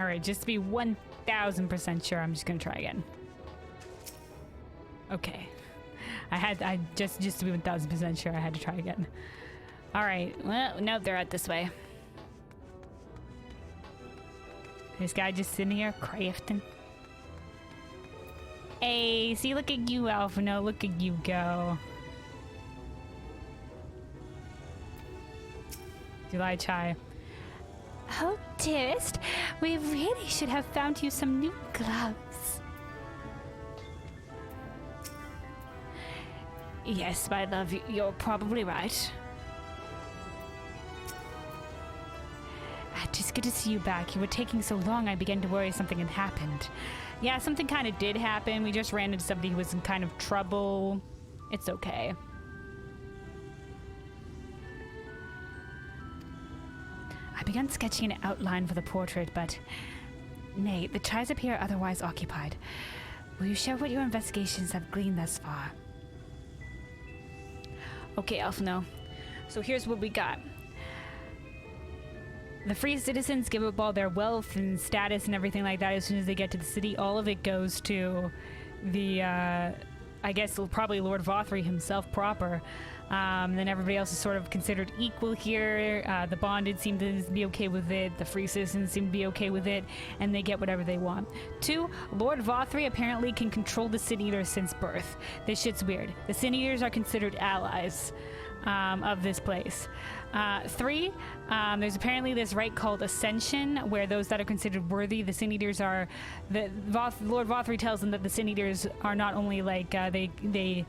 Alright, just to be 1000% sure, I'm just gonna try again. Okay. I just to be 1000% sure I had to try again. Alright, well, no, they're out this way. This guy just sitting here crafting. Hey, see, look at you, Alphinaud. Look at you go. July Chai. Oh, dearest, we really should have found you some new gloves. Yes, my love, you're probably right. Just good to see you back. You were taking so long, I began to worry something had happened. Yeah, something kind of did happen. We just ran into somebody who was in kind of trouble. It's okay. I began sketching an outline for the portrait, but... Nay, the ties appear otherwise occupied. Will you share what your investigations have gleaned thus far? Okay, Alphinaud. So here's what we got. The free citizens give up all their wealth and status and everything like that as soon as they get to the city. All of it goes to the, I guess, probably Lord Vothry himself proper. Then everybody else is sort of considered equal here. The bonded seem to be okay with it. The free citizens seem to be okay with it. And they get whatever they want. 2, Lord Vothry apparently can control the Sin Eaters since birth. This shit's weird. The Sin Eaters are considered allies of this place. 3, there's apparently this rite called Ascension, where those that are considered worthy, the Sin Eaters are... Lord Vothry tells them that the Sin Eaters are not only like, they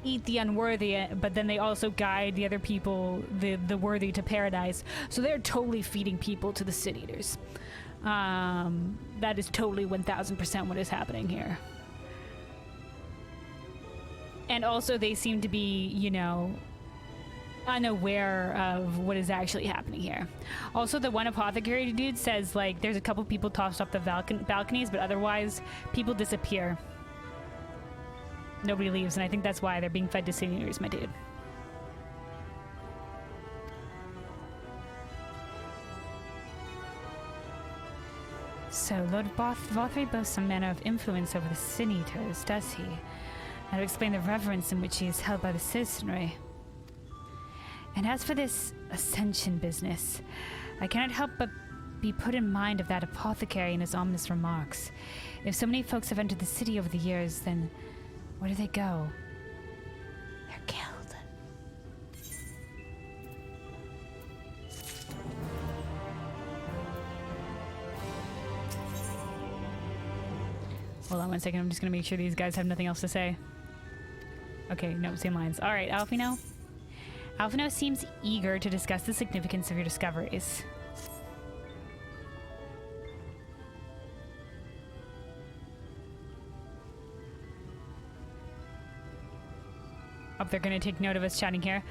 eat the unworthy, but then they also guide the other people, the worthy, to paradise. So they're totally feeding people to the Sin Eaters. That is totally 1000% what is happening here. And also they seem to be, you know, unaware of what is actually happening here. Also, the one apothecary dude says, like, there's a couple people tossed off the balconies, but otherwise people disappear. Nobody leaves, and I think that's why they're being fed to Sin Eaters, my dude. So, Lord Vothry boasts some manner of influence over the Sin Eaters, does he? That would explain the reverence in which he is held by the citizenry. And as for this Ascension business, I cannot help but be put in mind of that apothecary and his ominous remarks. If so many folks have entered the city over the years, then where do they go? They're killed. Hold on one second, I'm just gonna make sure these guys have nothing else to say. Okay, no, same lines. Alright, Alphinaud. Alphinaud seems eager to discuss the significance of your discoveries. Oh, they're gonna take note of us chatting here.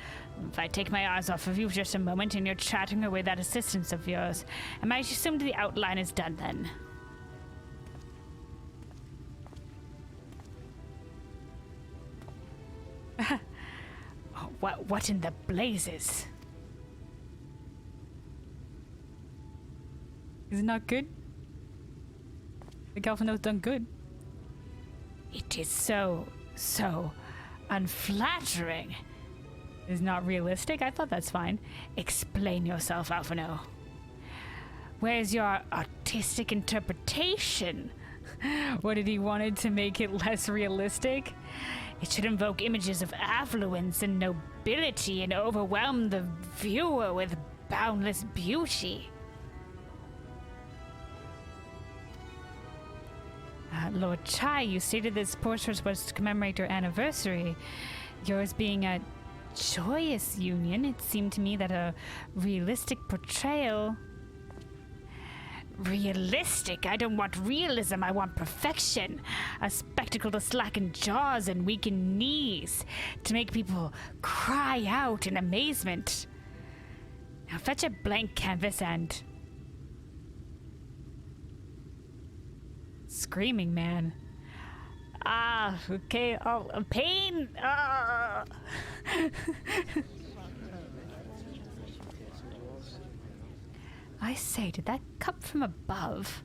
If I take my eyes off of you for just a moment and you're chatting away that assistance of yours, I might assume the outline is done then. What in the blazes? Is it not good? The Alphinaud's done good. It is so unflattering. Is not realistic? I thought that's fine. Explain yourself, Alphinaud. Where's your artistic interpretation? What did he wanted to make it less realistic? It should invoke images of affluence and nobility and overwhelm the viewer with boundless beauty. Lord Chai, you stated this portrait was to commemorate your anniversary. Yours being a joyous union, it seemed to me that a realistic portrayal... Realistic? I don't want realism, I want perfection. A spectacle to slacken jaws and weaken knees. To make people cry out in amazement. Now fetch a blank canvas and... Screaming man. Ah, okay. Oh, pain! Ah. I say, did that come from above?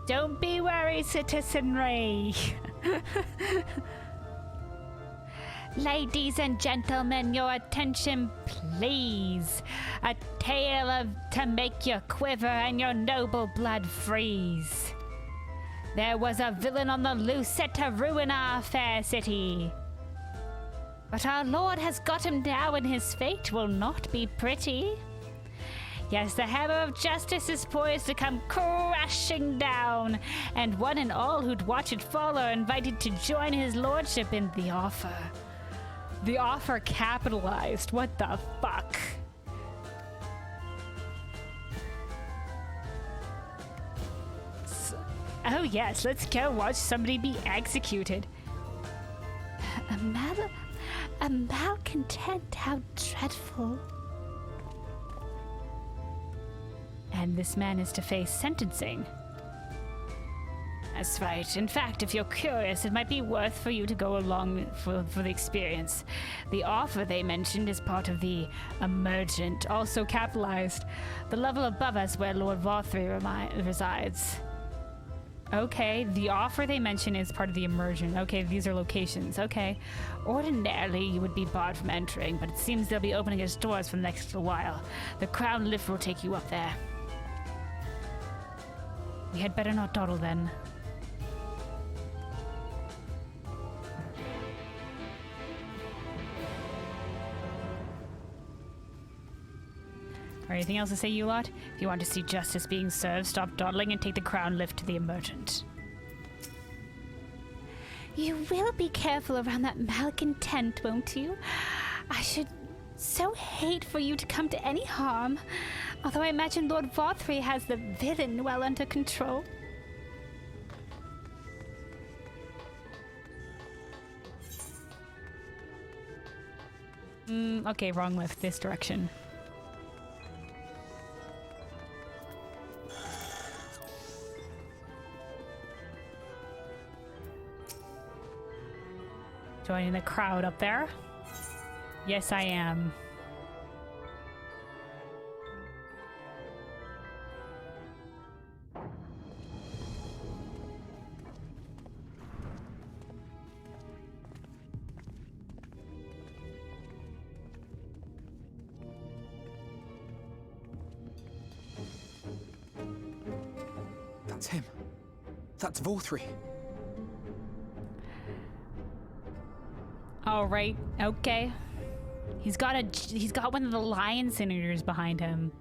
Don't be worried, Citizen Ray. Ladies and gentlemen, your attention, please. A tale to make you quiver and your noble blood freeze. There was a villain on the loose set to ruin our fair city. But our Lord has got him now, and his fate will not be pretty. Yes, the hammer of justice is poised to come crashing down, and one and all who'd watch it fall are invited to join his lordship in the offer. The offer capitalized. What the fuck? Oh yes, let's go watch somebody be executed. A malcontent, how dreadful. And this man is to face sentencing. That's right. In fact, if you're curious, it might be worth for you to go along for the experience. The offer they mentioned is part of the emergent, also capitalized. The level above us where Lord Vothry resides. Okay, the offer they mention is part of the emergent. Okay, these are locations. Okay. Ordinarily, you would be barred from entering, but it seems they'll be opening its doors for the next little while. The crown lift will take you up there. We had better not dawdle then. Or anything else to say, you lot? If you want to see justice being served, stop dawdling and take the crown lift to the emergent. You will be careful around that malcontent, won't you? I should so hate for you to come to any harm. Although I imagine Lord Vothry has the villain well under control. Okay, wrong lift. This direction. Joining the crowd up there. Yes, I am. That's him. That's Vothry. All right. Okay. He's got one of the lion senators behind him.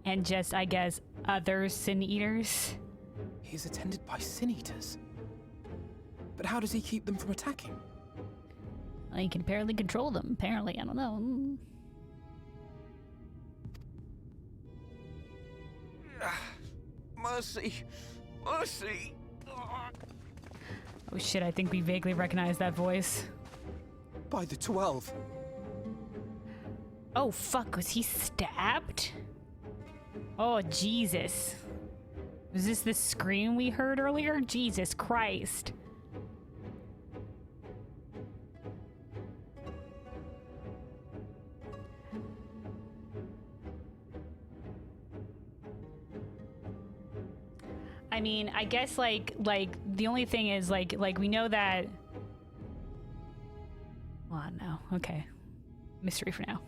And just, I guess, other sin eaters. He's attended by sin eaters. But how does he keep them from attacking? Well, he can apparently control them. Apparently, I don't know. Mercy! Mercy! Oh shit, I think we vaguely recognize that voice. By the 12. Oh fuck, was he stabbed? Oh Jesus. Was this the scream we heard earlier? Jesus Christ. I mean, I guess like the only thing is like we know that. Well, no. Okay. Mystery for now.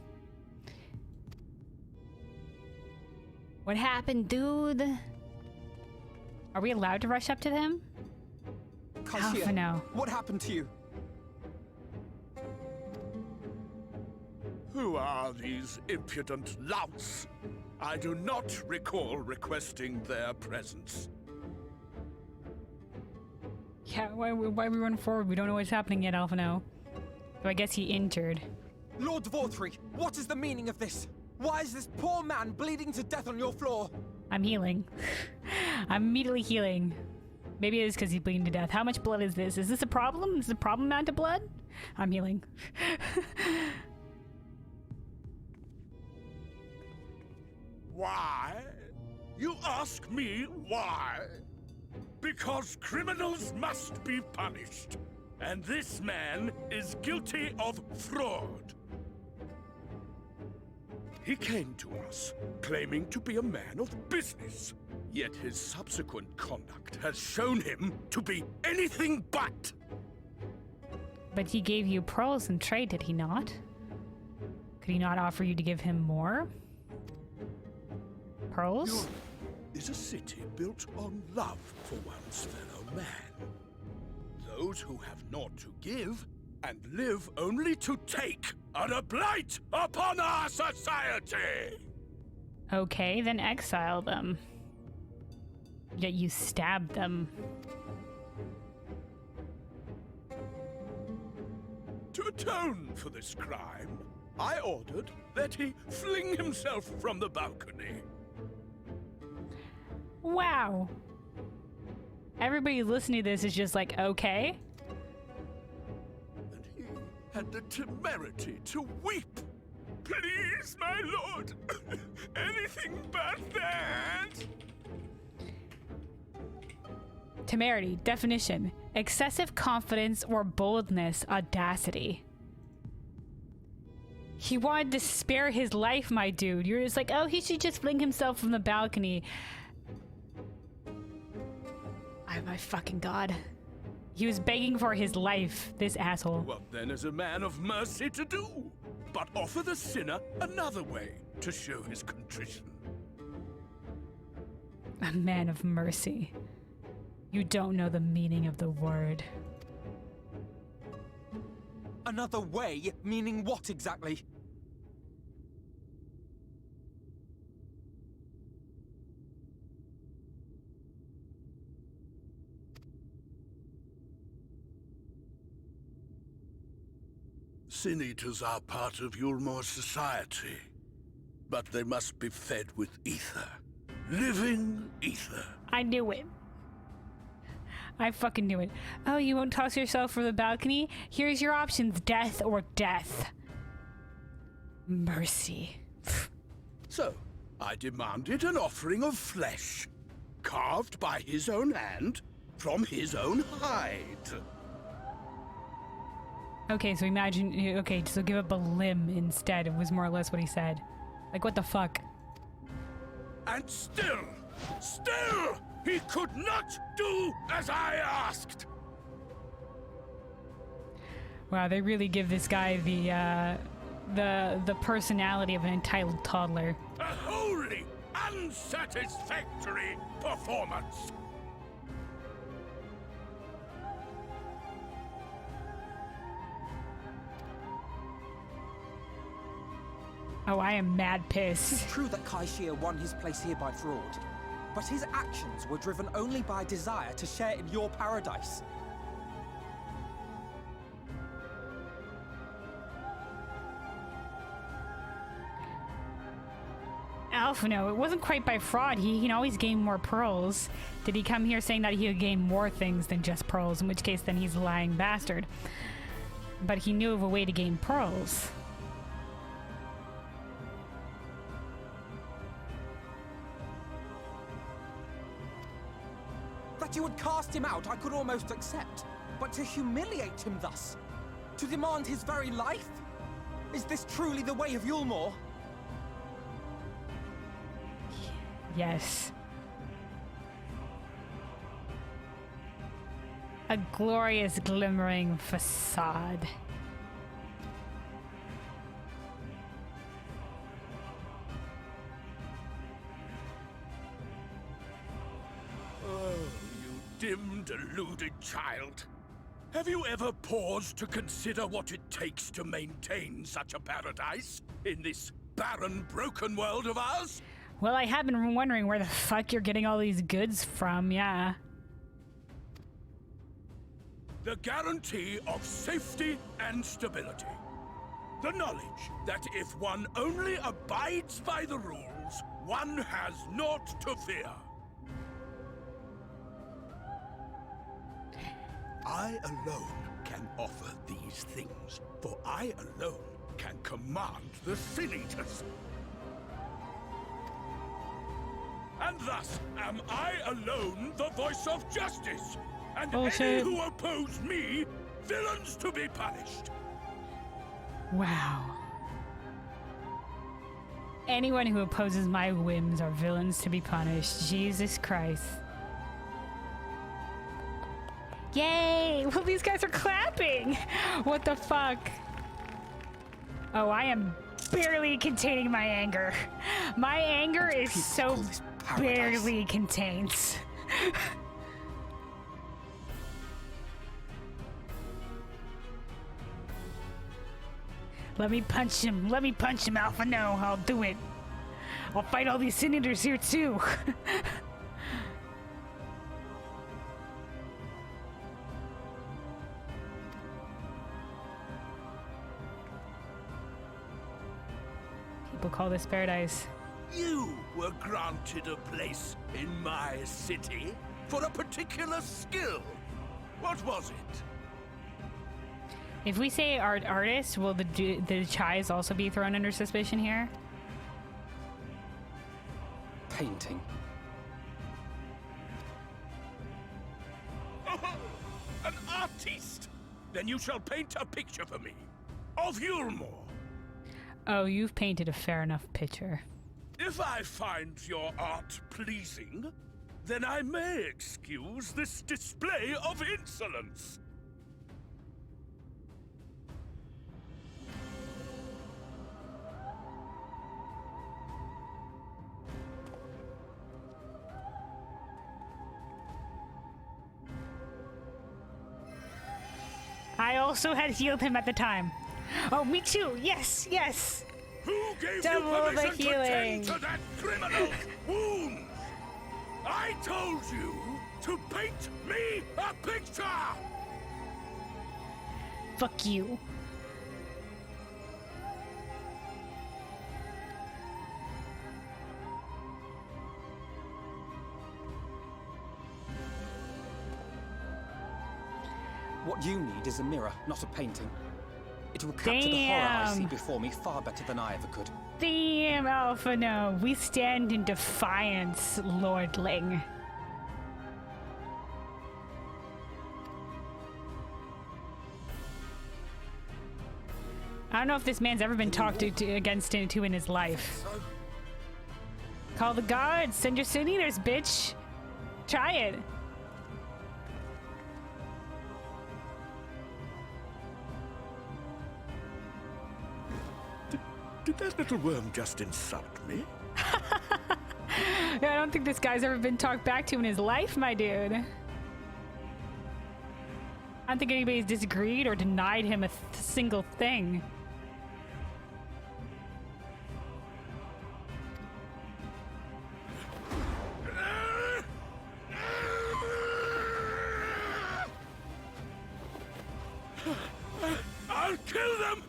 What happened, dude? Are we allowed to rush up to them? Alphinaud. What happened to you? Who are these impudent louts? I do not recall requesting their presence. Yeah, why are we running forward? We don't know what's happening yet, Alphinaud. So I guess he injured. Lord Vothry, what is the meaning of this? Why is this poor man bleeding to death on your floor? I'm healing. I'm immediately healing. Maybe it is because he's bleeding to death. How much blood is this? Is this a problem? Is this a problem amount of blood? I'm healing. why? You ask me why? Because criminals must be punished. And this man is guilty of fraud. He came to us, claiming to be a man of business. Yet his subsequent conduct has shown him to be anything but. But he gave you pearls in trade, did he not? Could he not offer you to give him more? Pearls? Eulmore is a city built on love for one's fellow man. Those who have naught to give and live only to take are a blight upon our society! Okay, then exile them. Yet you stabbed them. To atone for this crime, I ordered that he fling himself from the balcony. Wow. Everybody listening to this is just like, okay. And he had the temerity to weep. Please, my lord, anything but that. Temerity, definition, excessive confidence or boldness, audacity. He wanted to spare his life, my dude. You're just like, oh, he should just fling himself from the balcony. Oh my fucking god. He was begging for his life, this asshole. What then is a man of mercy to do? But offer the sinner another way to show his contrition. A man of mercy. You don't know the meaning of the word. Another way? Meaning what exactly? Sin Eaters are part of Eulmore's society, but they must be fed with ether. Living ether. I knew it. I fucking knew it. Oh, you won't toss yourself from the balcony? Here's your options, death or death. Mercy. So, I demanded an offering of flesh, carved by his own hand, from his own hide. Okay, so imagine, okay, so give up a limb instead. It was more or less what he said. Like, what the fuck? And still, he could not do as I asked. Wow, they really give this guy the personality of an entitled toddler. A wholly unsatisfactory performance. Oh, I am mad pissed. It's true that Kaishia won his place here by fraud, but his actions were driven only by a desire to share in your paradise. Alphinaud, it wasn't quite by fraud. He can always gain more pearls. Did he come here saying that he could gain more things than just pearls, in which case then he's a lying bastard. But he knew of a way to gain pearls. That you would cast him out, I could almost accept. But to humiliate him thus? To demand his very life? Is this truly the way of Eulmore? Yes. A glorious glimmering facade. Dim, deluded child. Have you ever paused to consider what it takes to maintain such a paradise in this barren, broken world of ours? Well, I have been wondering where the fuck you're getting all these goods from, yeah. The guarantee of safety and stability. The knowledge that if one only abides by the rules, one has naught to fear. I alone can offer these things, for I alone can command the Sin Eaters. and thus am I alone the voice of justice. And Bullshit. any who oppose me, villains to be punished. Wow. Anyone who opposes my whims are villains to be punished. Jesus Christ. Yay! Well, these guys are clapping! What the fuck? Oh, I am barely containing my anger. My anger is so barely contained. Let me punch him, Alphinaud. I'll do it. I'll fight all these senators here too. People call this paradise. You were granted a place in my city for a particular skill. What was it? If we say artist, will the Chais also be thrown under suspicion here? Painting. An artiste! Then you shall paint a picture for me of Eulmore. Oh, you've painted a fair enough picture. If I find your art pleasing, then I may excuse this display of insolence. I also had healed him at the time. Oh, me too. Yes, yes. Who gave Double you the permission to healing. tend to that criminal's wounds? I told you to paint me a picture! Fuck you. What you need is a mirror, not a painting. It will capture the horror I see before me far better than I ever could. Damn, Alphinaud. We stand in defiance, Lordling. I don't know if this man's ever been talked against in his life. So, Call the guards. Send your senators, bitch. Try it. Did that little worm just insult me? Yeah, I don't think this guy's ever been talked back to in his life, my dude. I don't think anybody's disagreed or denied him a single thing. I'll kill them!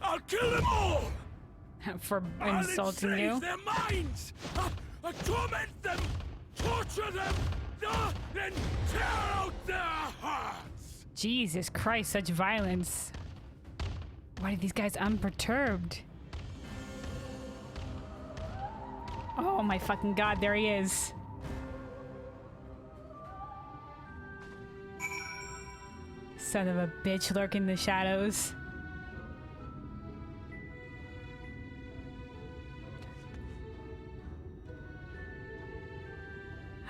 I'll kill them all! For I'll insulting enslave you. their minds! I'll torment them! Torture them! Then tear out their hearts! Jesus Christ, such violence. Why are these guys unperturbed? Oh my fucking god, there he is. Son of a bitch lurking in the shadows.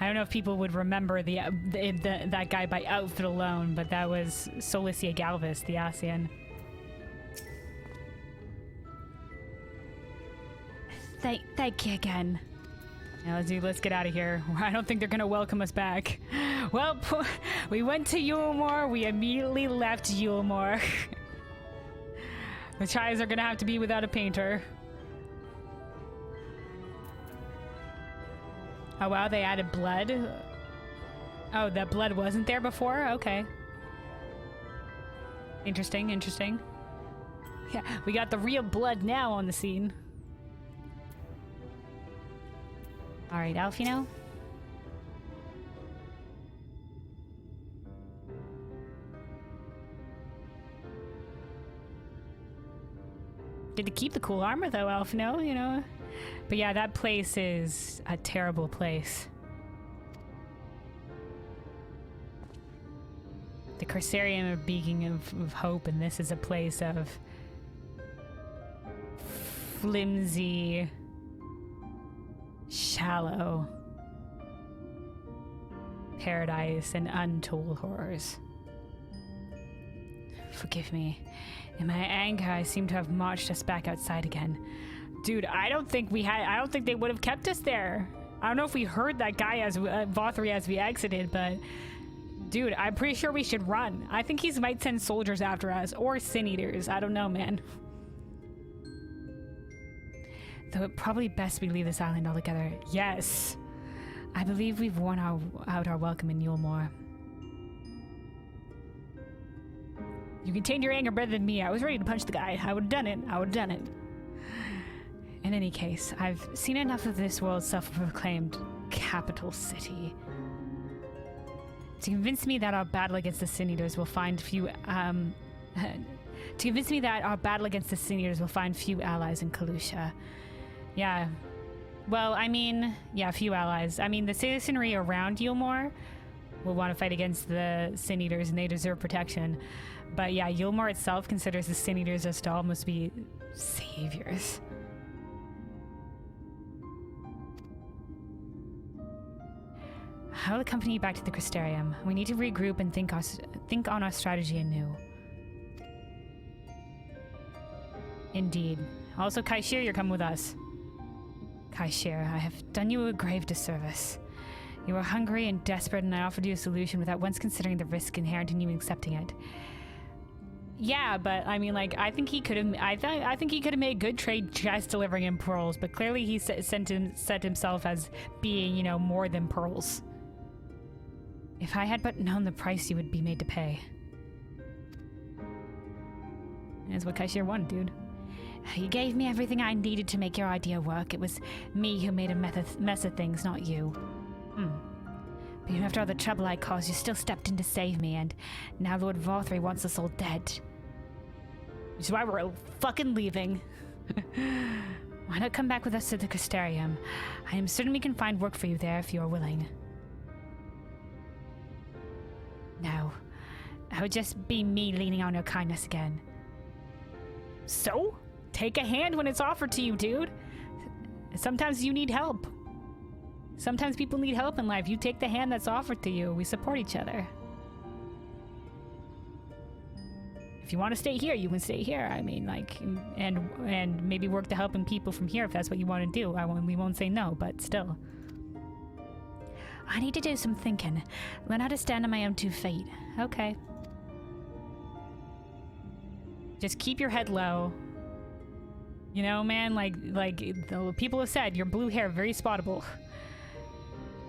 I don't know if people would remember that guy by outfit alone, but that was Solicia Galvis, the Asian. Thank you again. Now, let's get out of here. I don't think they're gonna welcome us back. Well, we went to Eulmore. We immediately left Eulmore. The Chais are gonna have to be without a painter. Oh wow, they added blood. Oh, that blood wasn't there before? Okay. Interesting, interesting. Yeah, we got the real blood now on the scene. Alright, Alphinaud. Did to keep the cool armor though, Alphinaud, you know? But yeah, that place is a terrible place. The Crystarium are beacon of hope, and this is a place of flimsy, shallow paradise and untold horrors. Forgive me. In my anger, I seem to have marched us back outside again. Dude, I don't think they would have kept us there. I don't know if we heard that guy as Vothry as we exited, but dude, I'm pretty sure we should run. I think he might send soldiers after us, or sin eaters. I don't know, man. Though it probably best we leave this island altogether. Yes. I believe we've worn out our welcome in Eulmore. You contained your anger better than me. I was ready to punch the guy. I would have done it. I would have done it. In any case, I've seen enough of this world's self-proclaimed capital city to convince me that our battle against the Sin Eaters will find few allies in Kalusha. Yeah. Well, I mean, yeah, few allies. I mean, the citizenry around Eulmore will want to fight against the Sin Eaters, and they deserve protection. But yeah, Eulmore itself considers the Sin Eaters as to almost be saviors. I will accompany you back to the Crystarium. We need to regroup and think on our strategy anew. Indeed. Also, Kaishir, you're coming with us. Kaishir, I have done you a grave disservice. You were hungry and desperate, and I offered you a solution without once considering the risk inherent in you accepting it. Yeah, but I mean, like, I think he could have. I think he could have made a good trade just delivering him pearls. But clearly, he set himself as being, you know, more than pearls. If I had but known the price you would be made to pay. That's what Kaishir wanted, dude. You gave me everything I needed to make your idea work. It was me who made a mess of things, not you. But even after all the trouble I caused, you still stepped in to save me, and now Lord Vothry wants us all dead. Which is why we're fucking leaving. Why not come back with us to the Crystarium? I am certain we can find work for you there if you are willing. No. It would just be me leaning on your kindness again. So? Take a hand when it's offered to you, dude. Sometimes you need help. Sometimes people need help in life. You take the hand that's offered to you. We support each other. If you want to stay here, you can stay here. I mean, like, and maybe work to helping people from here if that's what you want to do. We won't say no, but still. I need to do some thinking. Learn how to stand on my own 2 feet. Okay. Just keep your head low. You know, man, like the people have said, your blue hair very spottable.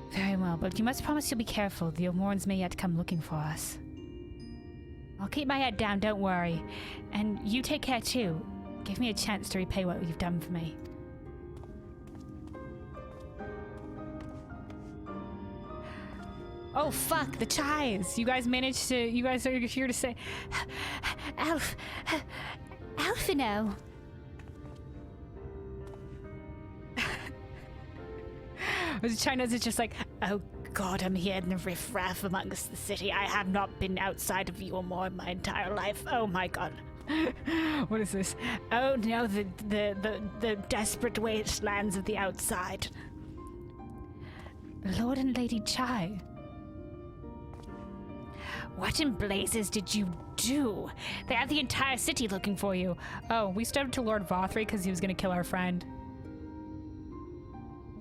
Very well, but you must promise you'll be careful. The Eulmorans may yet come looking for us. I'll keep my head down, don't worry. And you take care too. Give me a chance to repay what you've done for me. Oh fuck, the chives! You guys are here to say... Alphinaud! China's is just like, oh god, I'm here in the riffraff amongst the city. I have not been outside of Eulmore in my entire life. Oh my god. What is this? Oh no, the desperate wastelands of the outside. Lord and Lady Chai. What in blazes did you do? They have the entire city looking for you. Oh, we stood up to Lord Vothry because he was going to kill our friend.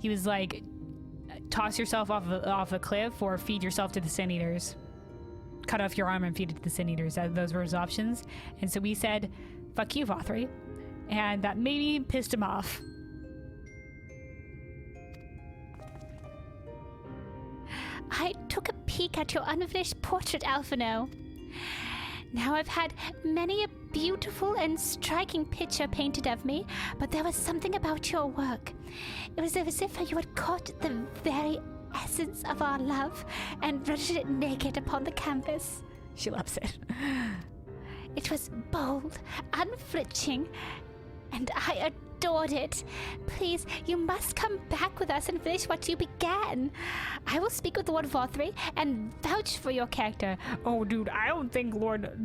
He was like, toss yourself off a cliff or feed yourself to the Sin Eaters. Cut off your arm and feed it to the Sin Eaters. Those were his options. And so we said, fuck you, Vothry. And that maybe pissed him off. I took a peek at your unfinished portrait, Alphinaud. Now I've had many a beautiful and striking picture painted of me, but there was something about your work. It was as if you had caught the very essence of our love and rendered it naked upon the canvas. She loves it. It was bold, unflinching, and I adored it. Please, you must come back with us and finish what you began. I will speak with Lord Vothry and vouch for your character. Oh, dude, I don't think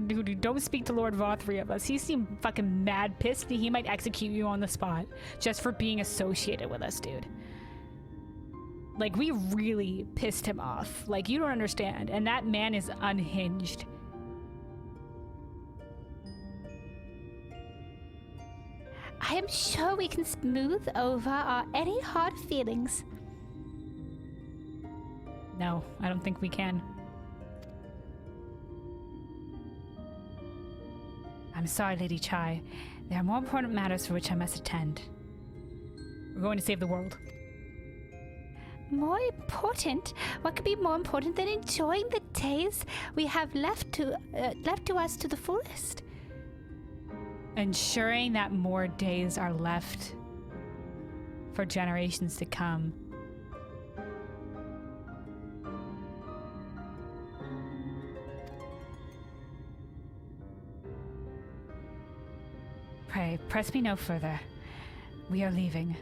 Dude, don't speak to Lord Vothry of us. He seemed fucking mad pissed. He might execute you on the spot just for being associated with us, dude. Like, we really pissed him off. Like, you don't understand. And that man is unhinged. I am sure we can smooth over any hard feelings. No, I don't think we can. I'm sorry, Lady Chai. There are more important matters for which I must attend. We're going to save the world. More important? What could be more important than enjoying the days we have left to us to the fullest? Ensuring that more days are left for generations to come. Pray, press me no further. We are leaving,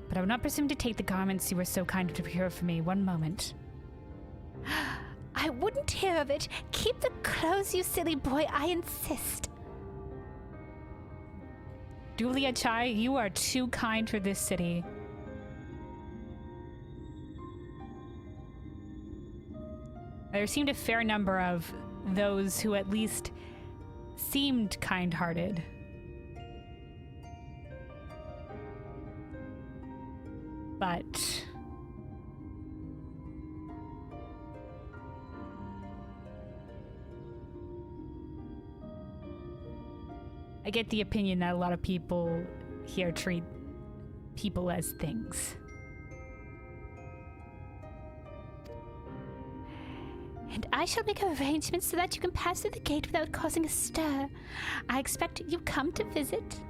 but I will not presume to take the garments you were so kind to procure for me. One moment. I wouldn't hear of it. Keep the clothes, you silly boy, I insist. Julia Chai, you are too kind for this city. There seemed a fair number of those who at least seemed kind-hearted. But I get the opinion that a lot of people here treat people as things. And I shall make arrangements so that you can pass through the gate without causing a stir. I expect you come to visit.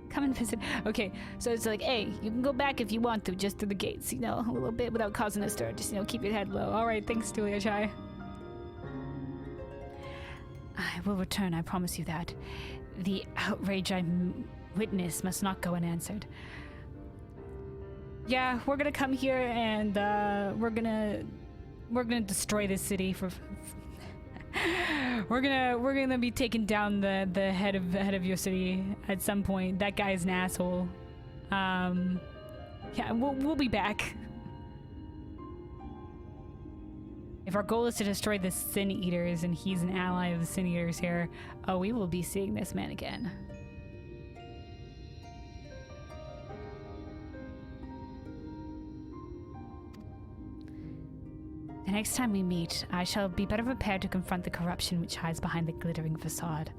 Come and visit. Okay, so it's like, hey, you can go back if you want to, just through the gates, you know, a little bit without causing a stir. Just, you know, keep your head low. All right, thanks, Julia Chai. I will return, I promise you that. The outrage I witnessed must not go unanswered. Yeah, we're gonna come here and we're gonna destroy this city for. we're gonna be taking down the head of your city at some point. That guy's an asshole. Yeah, we'll be back. If our goal is to destroy the Sin Eaters and he's an ally of the Sin Eaters here, oh, we will be seeing this man again. The next time we meet, I shall be better prepared to confront the corruption which hides behind the glittering facade.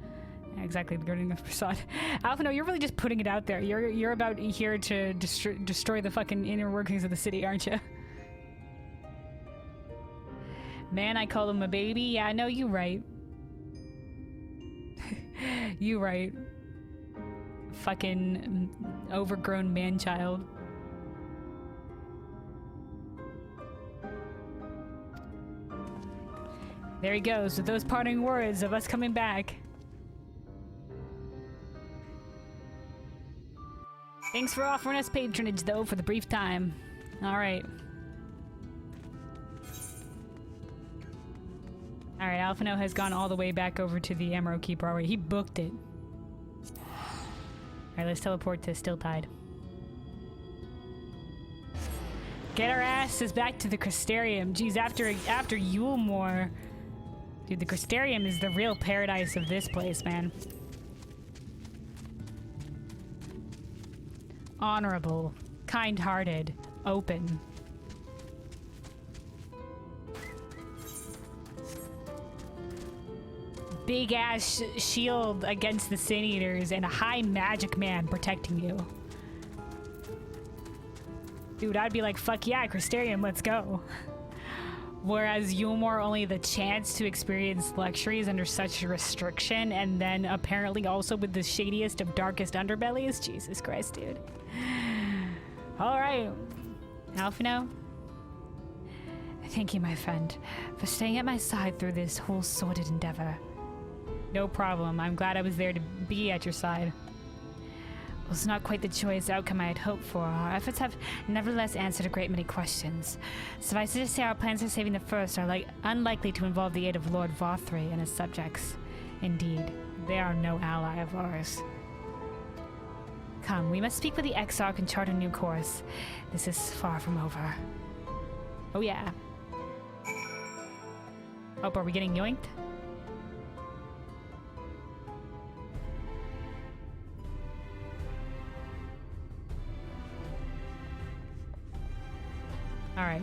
Yeah, exactly, the glittering facade. Alphinaud, you're really just putting it out there. You're about here to destroy the fucking inner workings of the city, aren't you? Man, I call him a baby. Yeah, no, you right. You right. Fucking overgrown man-child. There he goes with those parting words of us coming back. Thanks for offering us patronage, though, for the brief time. Alright. Alright, Alphinaud has gone all the way back over to the Emerald Keeper already. He booked it. Alright, let's teleport to Still Tide. Get our asses back to the Crystarium. Jeez, after Eulmore... Dude, the Crystarium is the real paradise of this place, man. Honorable, kind-hearted, open. Big-ass shield against the Sin Eaters and a high magic man protecting you. Dude, I'd be like, fuck yeah, Crystarium, let's go. Whereas Eulmore only the chance to experience luxuries under such restriction, and then apparently also with the shadiest of darkest underbellies. Jesus Christ, dude. Alright. Alphinaud? Thank you, my friend, for staying at my side through this whole sordid endeavor. No problem. I'm glad I was there to be at your side. was not quite the joyous outcome I had hoped for. Our efforts have nevertheless answered a great many questions. Suffice it to say, our plans for saving the first are unlikely to involve the aid of Lord Vothry and his subjects. Indeed, they are no ally of ours. Come, we must speak with the Exarch and chart a new course. This is far from over. Oh yeah. Oh, are we getting yoinked? Alright.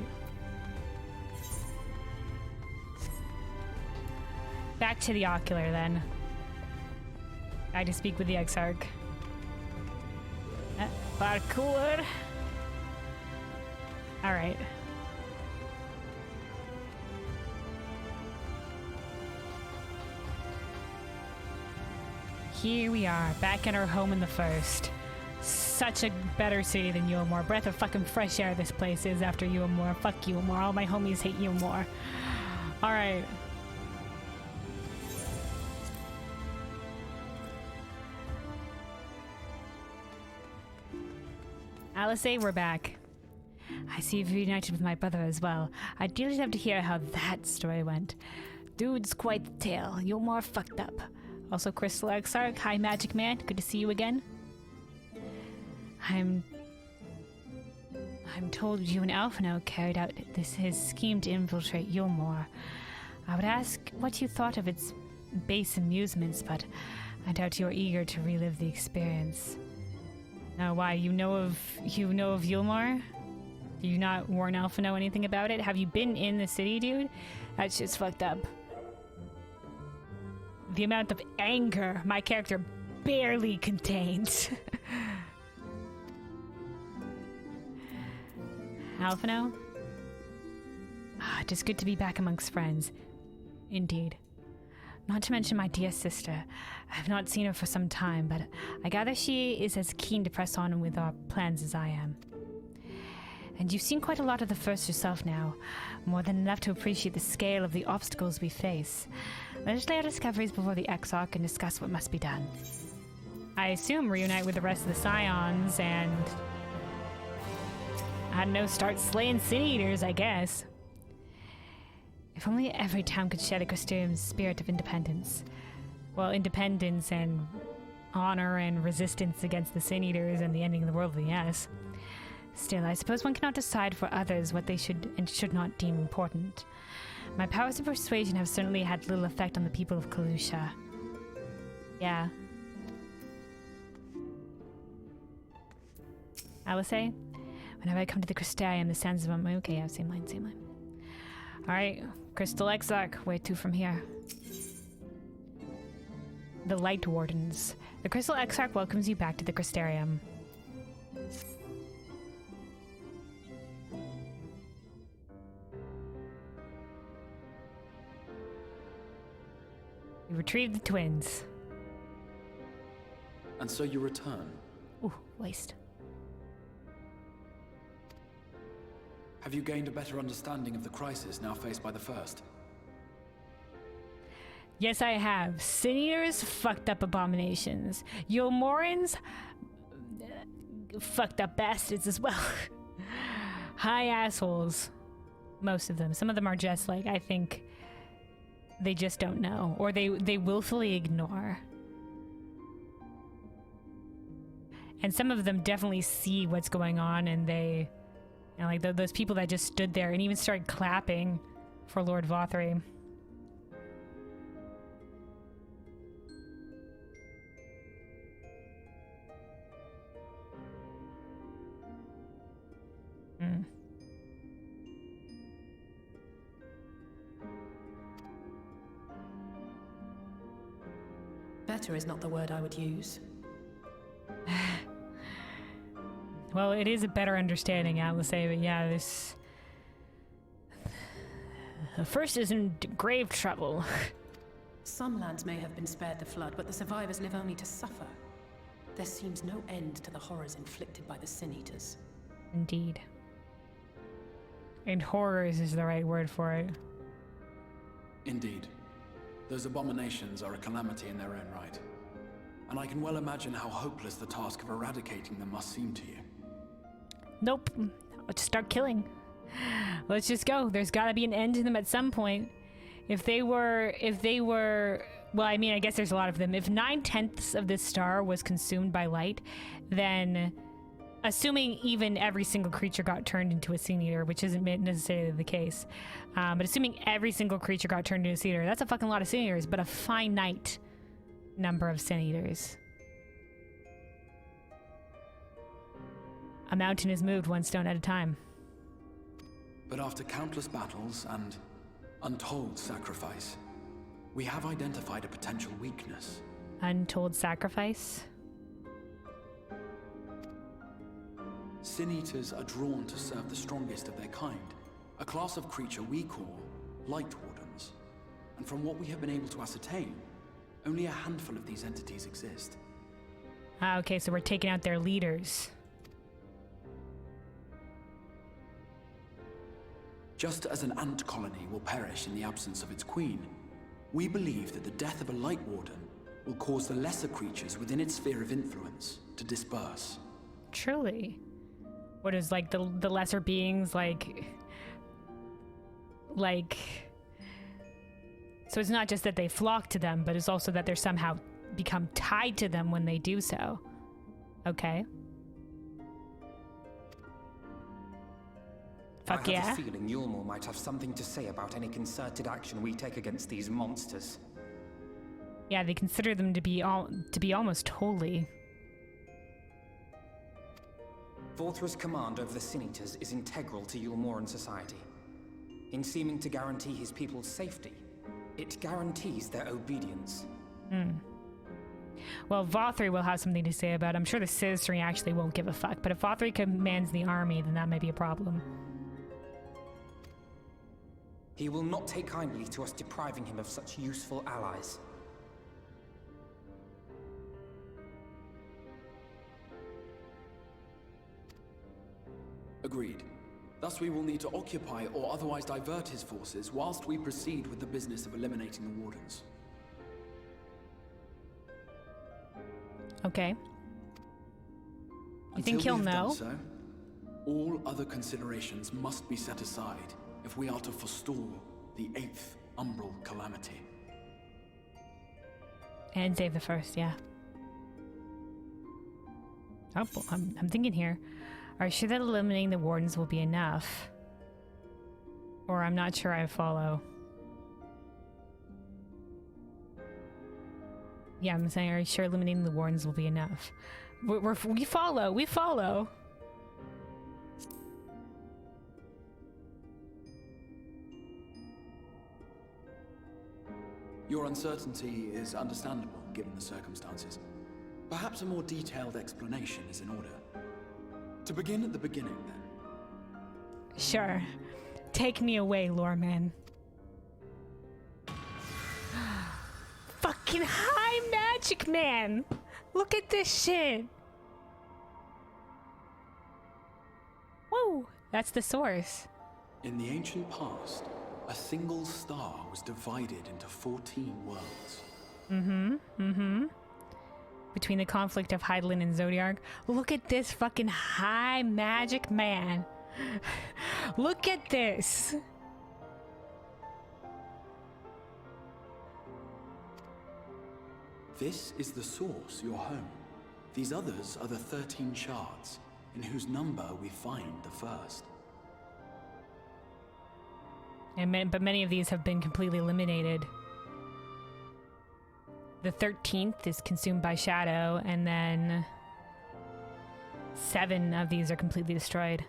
Back to the ocular then. I just speak with the Exarch. Parkour. Alright. Here we are, back in our home in the first. Such a better city than Eulmore. Breath of fucking fresh air this place is after Eulmore. Fuck Eulmore. All my homies hate Eulmore. Alright. Alisaie, we're back. I see you've reunited with my brother as well. I'd really love to hear how that story went. Dude's quite the tale. Eulmore fucked up. Also, Crystal Exarch, hi Magic Man. Good to see you again. I'm told you and Alphinaud carried out his scheme to infiltrate Eulmore. I would ask what you thought of its base amusements, but I doubt you are eager to relive the experience. Now, why? You know of Eulmore? Do you not warn Alphinaud anything about it? Have you been in the city, dude? That shit's fucked up. The amount of anger my character barely contains. Alphinaud? It is good to be back amongst friends. Indeed. Not to mention my dear sister. I have not seen her for some time, but I gather she is as keen to press on with our plans as I am. And you've seen quite a lot of the first yourself now, more than enough to appreciate the scale of the obstacles we face. Let us lay our discoveries before the Exarch and discuss what must be done. I assume reunite with the rest of the Scions and... I don't know, start slaying Sin Eaters, I guess. If only every town could share the Crystarium's spirit of independence. Well, independence and honor and resistance against the Sin Eaters and the ending of the world, yes. Still, I suppose one cannot decide for others what they should and should not deem important. My powers of persuasion have certainly had little effect on the people of Kalusha. Yeah. Alisaie? Whenever I come to the Crystarium, the sands of okay, yeah, same line. Alright, Crystal Exarch, where to from here? The Light Wardens. The Crystal Exarch welcomes you back to the Crystarium. You retrieved the twins. And so you return. Ooh, waste. Have you gained a better understanding of the crisis now faced by the First? Yes, I have. Sin Eaters, fucked up abominations. Eulmorans, fucked up bastards as well. High assholes. Most of them. Some of them are just like, I think they just don't know. Or they willfully ignore. And some of them definitely see what's going on and they... And like those people that just stood there and even started clapping for Lord Vothry. Better is not the word I would use. Well, it is a better understanding, Alisaie, but yeah, this... The First is in grave trouble. Some lands may have been spared the flood, but the survivors live only to suffer. There seems no end to the horrors inflicted by the Sin Eaters. Indeed. And horrors is the right word for it. Indeed. Those abominations are a calamity in their own right. and I can well imagine how hopeless the task of eradicating them must seem to you. Nope. Let's start killing. Let's just go. There's got to be an end to them at some point. If they were, well, I mean, I guess there's a lot of them. If 9/10 of this star was consumed by light, then assuming even every single creature got turned into a Sin Eater, which isn't necessarily the case, but assuming every single creature got turned into a Sin Eater, that's a fucking lot of Sin Eaters, but a finite number of Sin Eaters. A mountain is moved one stone at a time. But after countless battles and untold sacrifice, we have identified a potential weakness. Untold sacrifice? Sin Eaters are drawn to serve the strongest of their kind, a class of creature we call Light Wardens. And from what we have been able to ascertain, only a handful of these entities exist. Ah, okay, so we're taking out their leaders. Just as an ant colony will perish in the absence of its queen, we believe that the death of a Light Warden will cause the lesser creatures within its sphere of influence to disperse. Truly. What is, like, the lesser beings, like... So it's not just that they flock to them, but it's also that they're somehow become tied to them when they do so. Okay. Fuck yeah. I have a feeling Eulmore might have something to say about any concerted action we take against these monsters. Yeah, they consider them to be almost holy. Vorthra's command over the Sin Eaters is integral to Eulmoran society. In seeming to guarantee his people's safety, it guarantees their obedience. Well, Vothri will have something to say about it. I'm sure the Citizenry actually won't give a fuck, but if Vothri commands the army, then that may be a problem. He will not take kindly to us depriving him of such useful allies. Agreed. Thus we will need to occupy or otherwise divert his forces whilst we proceed with the business of eliminating the Wardens. Okay. You think he'll know? So, all other considerations must be set aside if we are to forestall the 8th Umbral Calamity. And save the first, yeah. Oh, well, I'm thinking here. Are you sure that eliminating the Wardens will be enough? Or I'm not sure I follow. Yeah, I'm saying, are you sure eliminating the Wardens will be enough? We follow. Your uncertainty is understandable, given the circumstances. Perhaps a more detailed explanation is in order. To begin at the beginning, then. Sure. Take me away, Loreman. Fucking high magic, man! Look at this shit! Whoa! That's the source. In the ancient past, a single star was divided into 14 worlds. Between the conflict of Hydaelyn and Zodiark. Look at this fucking high magic man. Look at this. This is the source, your home. These others are the 13 shards, in whose number we find the first. But many of these have been completely eliminated. The 13th is consumed by shadow, and then 7 of these are completely destroyed.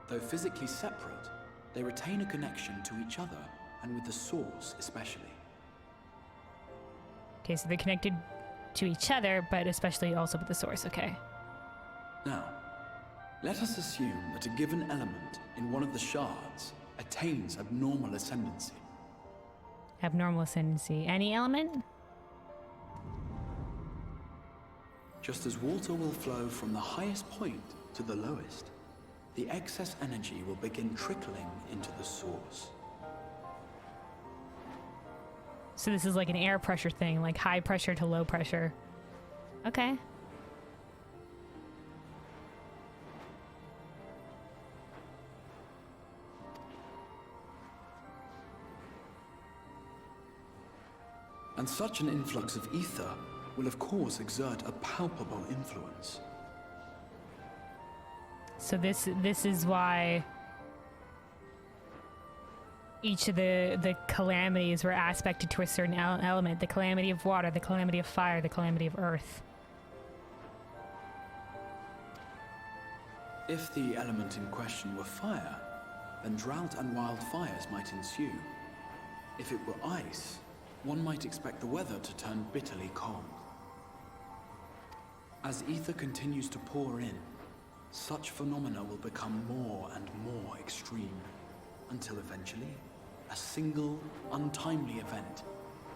Though physically separate, they retain a connection to each other, and with the source especially. Okay, so they're connected to each other, but especially also with the source, okay. Now, let us assume that a given element in one of the shards attains abnormal ascendancy. Abnormal ascendancy. Any element? Just as water will flow from the highest point to the lowest, the excess energy will begin trickling into the source. So this is like an air pressure thing, like high pressure to low pressure. Okay. And such an influx of ether will of course exert a palpable influence. So this is why each of the calamities were aspected to a certain element. The calamity of water, the calamity of fire, the calamity of earth. If the element in question were fire, then drought and wildfires might ensue. If it were ice, one might expect the weather to turn bitterly cold. As ether continues to pour in, such phenomena will become more and more extreme, until eventually, a single, untimely event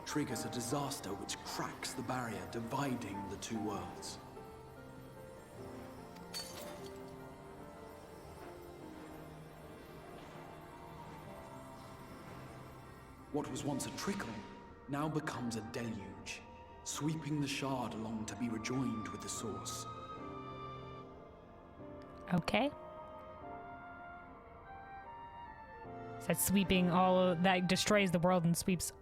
triggers a disaster which cracks the barrier dividing the two worlds. What was once a trickle now becomes a deluge, sweeping the shard along to be rejoined with the source. Okay. So that's sweeping that destroys the world and sweeps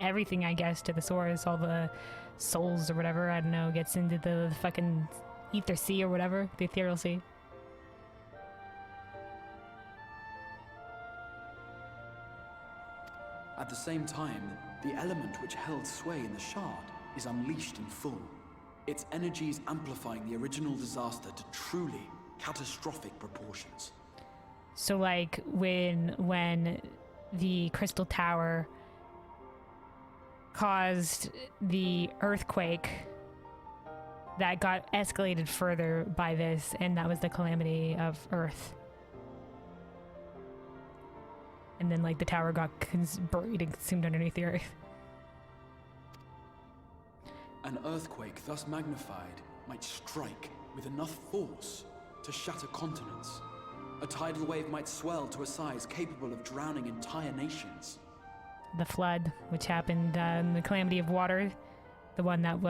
everything, I guess, to the source. All the souls or whatever, I don't know, gets into the fucking ether sea or whatever, the ethereal sea. At the same time, the element which held sway in the shard is unleashed in full, its energies amplifying the original disaster to truly catastrophic proportions. So like when the crystal tower caused the earthquake that got escalated further by this, and that was the calamity of earth. And then like the tower got buried and consumed underneath the earth. An earthquake thus magnified might strike with enough force to shatter continents. A tidal wave might swell to a size capable of drowning entire nations. The flood, which happened, the calamity of water, the one that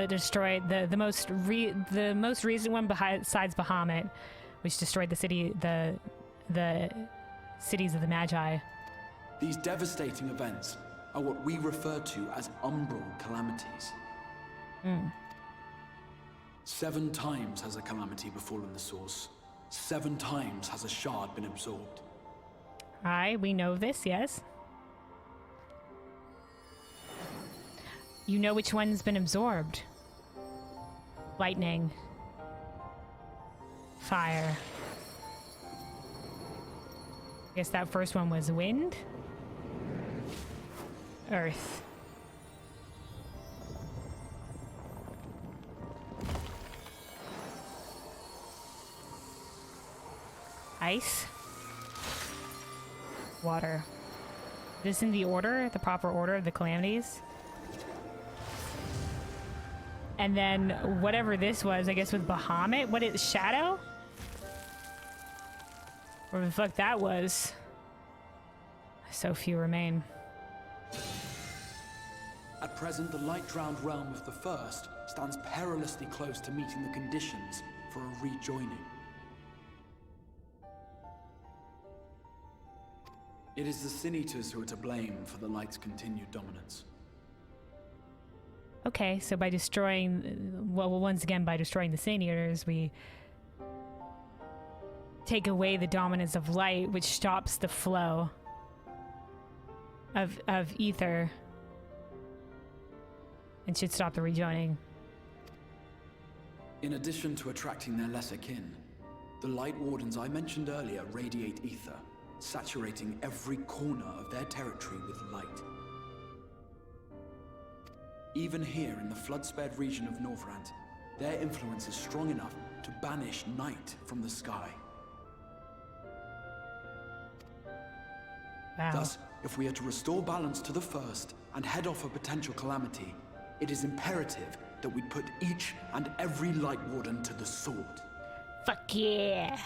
destroyed the most recent one besides Bahamut, which destroyed the cities of the Magi. These devastating events are what we refer to as umbral calamities. 7 times has a calamity befallen the source. 7 times has a shard been absorbed. Aye, we know this, yes. You know which one's been absorbed. Lightning. Fire. I guess that first one was wind. Earth. Ice. Water. This in the order, the proper order of the calamities. And then whatever this was, I guess with Bahamut, what is Shadow? Whatever the fuck that was. So few remain. At present, the light-drowned realm of the First stands perilously close to meeting the conditions for a rejoining. It is the Sin Eaters who are to blame for the light's continued dominance. Okay, so by destroying, well, once again, by destroying the Sin Eaters, we take away the dominance of light, which stops the flow of ether, and should stop the rejoining. In addition to attracting their lesser kin, the Light Wardens I mentioned earlier radiate ether, saturating every corner of their territory with light. Even here in the flood-spared region of Norvrant, their influence is strong enough to banish night from the sky. Wow. Thus, if we are to restore balance to the First and head off a potential calamity, it is imperative that we put each and every Light Warden to the sword. Fuck yeah!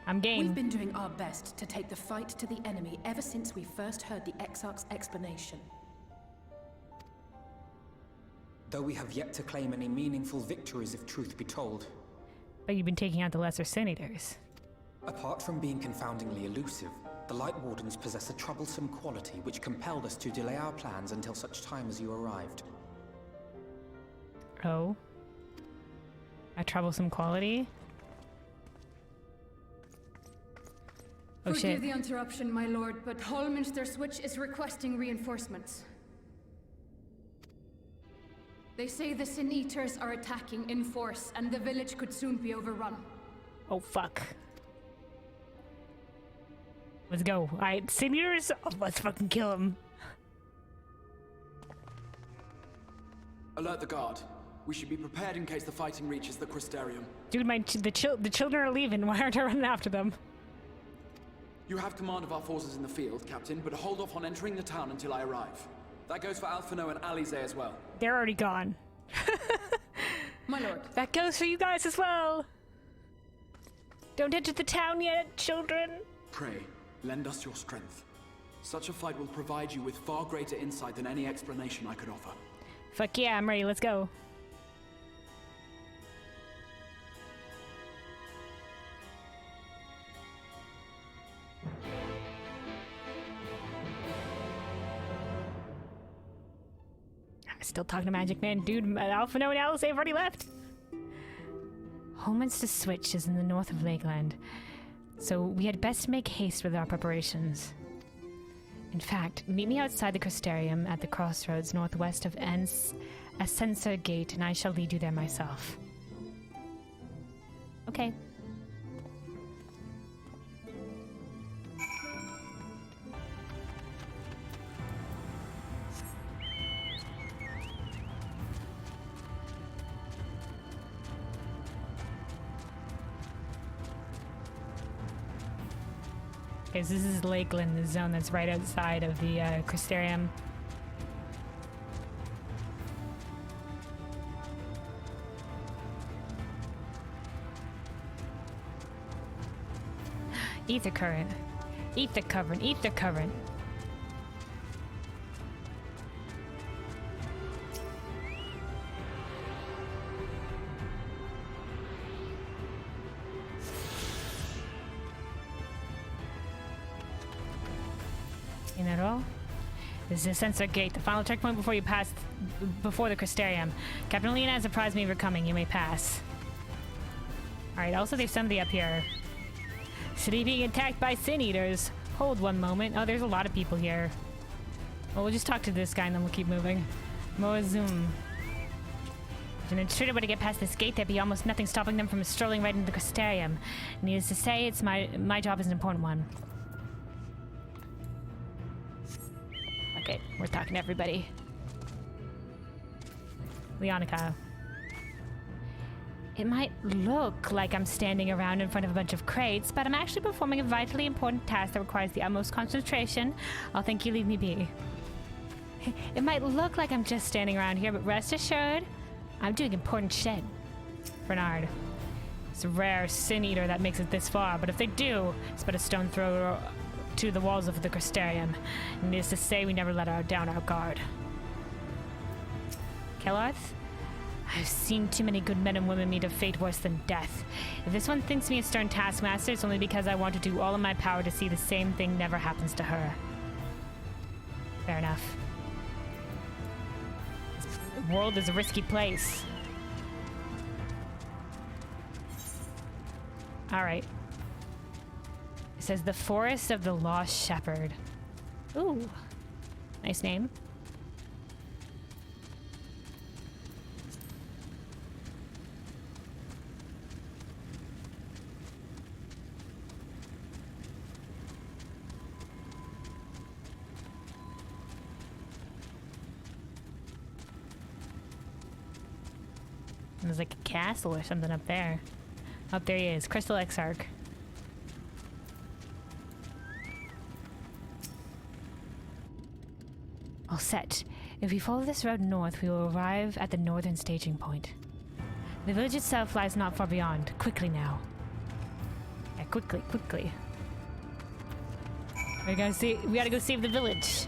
I'm game. We've been doing our best to take the fight to the enemy ever since we first heard the Exarch's explanation. Though we have yet to claim any meaningful victories if truth be told. But you've been taking out the lesser Sin Eaters. Apart from being confoundingly elusive, the Light Wardens possess a troublesome quality which compelled us to delay our plans until such time as you arrived. Oh? A troublesome quality? Oh Forgive shit. the interruption, my lord, but Hallminster Switch is requesting reinforcements. They say the Sin Eaters are attacking in force, and the village could soon be overrun. Oh fuck. Let's go. Alright, Sin Eaters, oh, let's fucking kill him. Alert the guard. We should be prepared in case the fighting reaches the Crystarium. Dude, the children are leaving. Why aren't I running after them? You have command of our forces in the field, Captain, but hold off on entering the town until I arrive. That goes for Alphinaud and Alisaie as well. They're already gone. My lord. That goes for you guys as well. Don't enter the town yet, children. Pray, lend us your strength. Such a fight will provide you with far greater insight than any explanation I could offer. Fuck yeah, I'm ready. Let's go. Still talking to Magic Man. Dude, Alphinaud and Alisaie have already left. Hallminster Switch is in the north of Lakeland, so we had best make haste with our preparations. In fact, meet me outside the Crystarium at the crossroads northwest of Ascensor Gate, and I shall lead you there myself. Okay. Okay, so this is Lakeland, the zone that's right outside of the Crystarium. Ether current. Ether current. Ether current. At all. This is a sensor gate, the final checkpoint before you pass before the Crystarium. Captain Lena has apprised me of your coming. You may pass. Alright, also there's somebody up here. City being attacked by Sin Eaters. Hold one moment. Oh, there's a lot of people here. Well, we'll just talk to this guy and then we'll keep moving. Moazum. If an intruder were to get past this gate, there'd be almost nothing stopping them from strolling right into the Crystarium. Needless to say, it's my job is an important one. Okay, we're talking to everybody. Leonica. It might look like I'm standing around in front of a bunch of crates, but I'm actually performing a vitally important task that requires the utmost concentration. I'll think you leave me be. It might look like I'm just standing around here, but rest assured, I'm doing important shit. Bernard. It's a rare Sin Eater that makes it this far, but if they do, it's but a stone throw to the walls of the Crystarium. Needless to say, we never let down our guard. Kelarth? I've seen too many good men and women meet a fate worse than death. If this one thinks me a stern taskmaster, it's only because I want to do all in my power to see the same thing never happens to her. Fair enough. The world is a risky place. Alright. It says the Forest of the Lost Shepherd. Ooh. Nice name. There's like a castle or something up there. Up there he is. Crystal Exarch. All set. If we follow this road north, we will arrive at the northern staging point. The village itself lies not far beyond. Quickly now. Okay. quickly, quickly. We gotta go save the village.